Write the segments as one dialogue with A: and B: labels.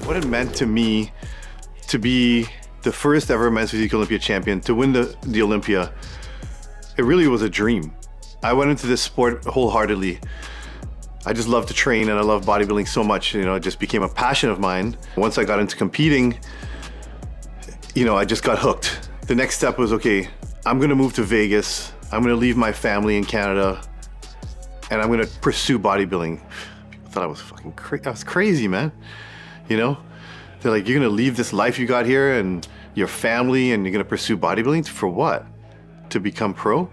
A: What it meant to me to be the first ever men's Physique Olympia champion, to win the Olympia, it really was a dream. I went into this sport wholeheartedly. I just love to train and I love bodybuilding so much, it just became a passion of mine. Once I got into competing, I just got hooked. The next step was, okay, I'm gonna move to Vegas. I'm gonna leave my family in Canada and I'm gonna pursue bodybuilding. People thought I was fucking crazy. I was crazy, man. They're like, you're gonna leave this life you got here and your family and you're gonna pursue bodybuilding for what? To become pro?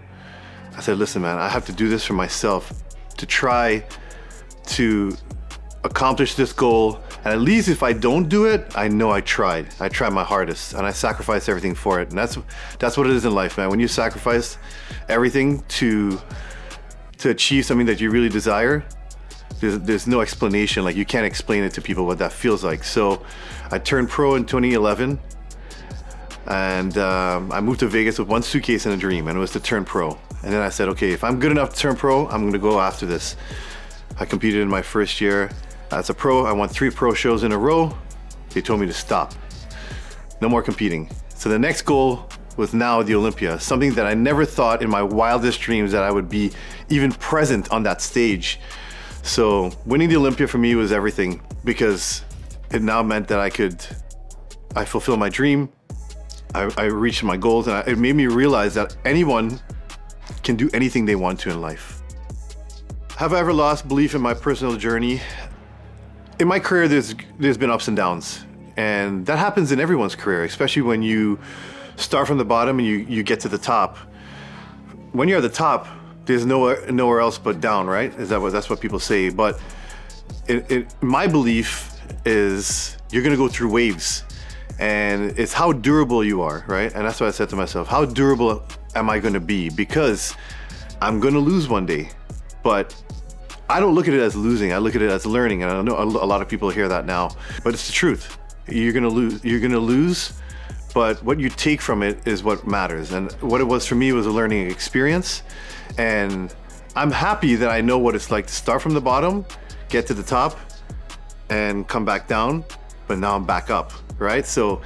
A: I said, listen, man, I have to do this for myself to try to accomplish this goal. And at least if I don't do it, I know I tried. I tried my hardest and I sacrificed everything for it. And that's what it is in life, man. When you sacrifice everything to achieve something that you really desire, there's no explanation. Like, you can't explain it to people what that feels like. So I turned pro in 2011 and I moved to Vegas with one suitcase and a dream, and it was to turn pro. And then I said, okay, if I'm good enough to turn pro, I'm gonna go after this. I competed in my first year as a pro. I won 3 pro shows in a row. They told me to stop. No more competing. So the next goal was now the Olympia, something that I never thought in my wildest dreams that I would be even present on that stage. So winning the Olympia for me was everything, because it now meant that I fulfilled my dream. I reached my goals, and it made me realize that anyone can do anything they want to in life. Have I ever lost belief in my personal journey? In my career, there's been ups and downs, and that happens in everyone's career, especially when you start from the bottom and you get to the top. When you're at the top, there's nowhere else but down, right? That's what people say. But my belief is you're gonna go through waves, and it's how durable you are, right? And that's what I said to myself, how durable am I gonna be? Because I'm gonna lose one day, but I don't look at it as losing. I look at it as learning. And I know a lot of people hear that now, but it's the truth. You're gonna lose, but what you take from it is what matters. And what it was for me was a learning experience. And I'm happy that I know what it's like to start from the bottom, get to the top, and come back down, but now I'm back up, right? So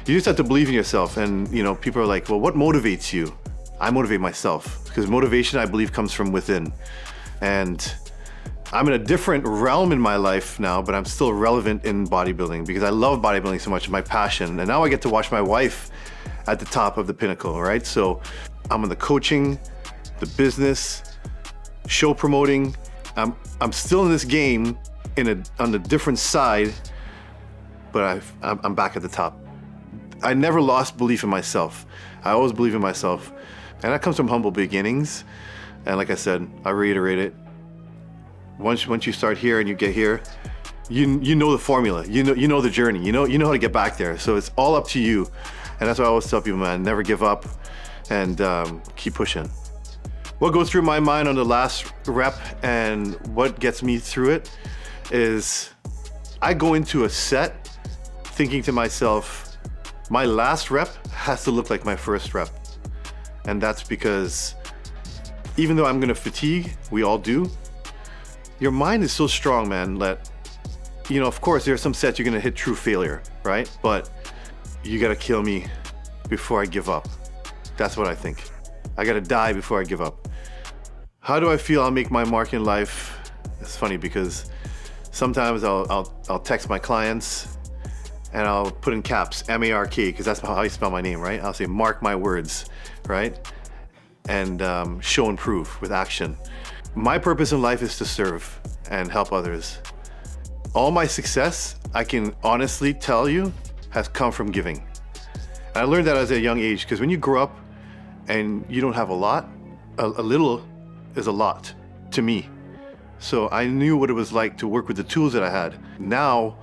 A: you just have to believe in yourself. And people are like, well, what motivates you? I motivate myself, because motivation, I believe, comes from within. And I'm in a different realm in my life now, but I'm still relevant in bodybuilding because I love bodybuilding so much, it's my passion. And now I get to watch my wife at the top of the pinnacle, right? So I'm in the coaching, the business, show promoting. I'm still in this game on a different side, but I'm back at the top. I never lost belief in myself. I always believe in myself. And that comes from humble beginnings. And like I said, I reiterate it. Once you start here and you get here, you know the formula. You know the journey. You know how to get back there. So it's all up to you. And that's what I always tell people, man. Never give up and keep pushing. What goes through my mind on the last rep and what gets me through it is I go into a set thinking to myself, my last rep has to look like my first rep. And that's because even though I'm gonna fatigue, we all do, your mind is so strong, man, that, of course, there are some sets you're gonna hit true failure, right? But you gotta kill me before I give up. That's what I think. I gotta die before I give up. How do I feel I'll make my mark in life? It's funny because sometimes I'll text my clients and I'll put in caps, M-A-R-K, because that's how you spell my name, right? I'll say, mark my words, right? And show and prove with action. My purpose in life is to serve and help others. All my success, I can honestly tell you, has come from giving. And I learned that at a young age, because when you grow up and you don't have a lot, a little is a lot to me. So I knew what it was like to work with the tools that I had. Now,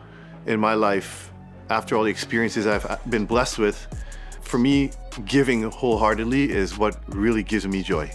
A: in my life, after all the experiences I've been blessed with, for me, giving wholeheartedly is what really gives me joy.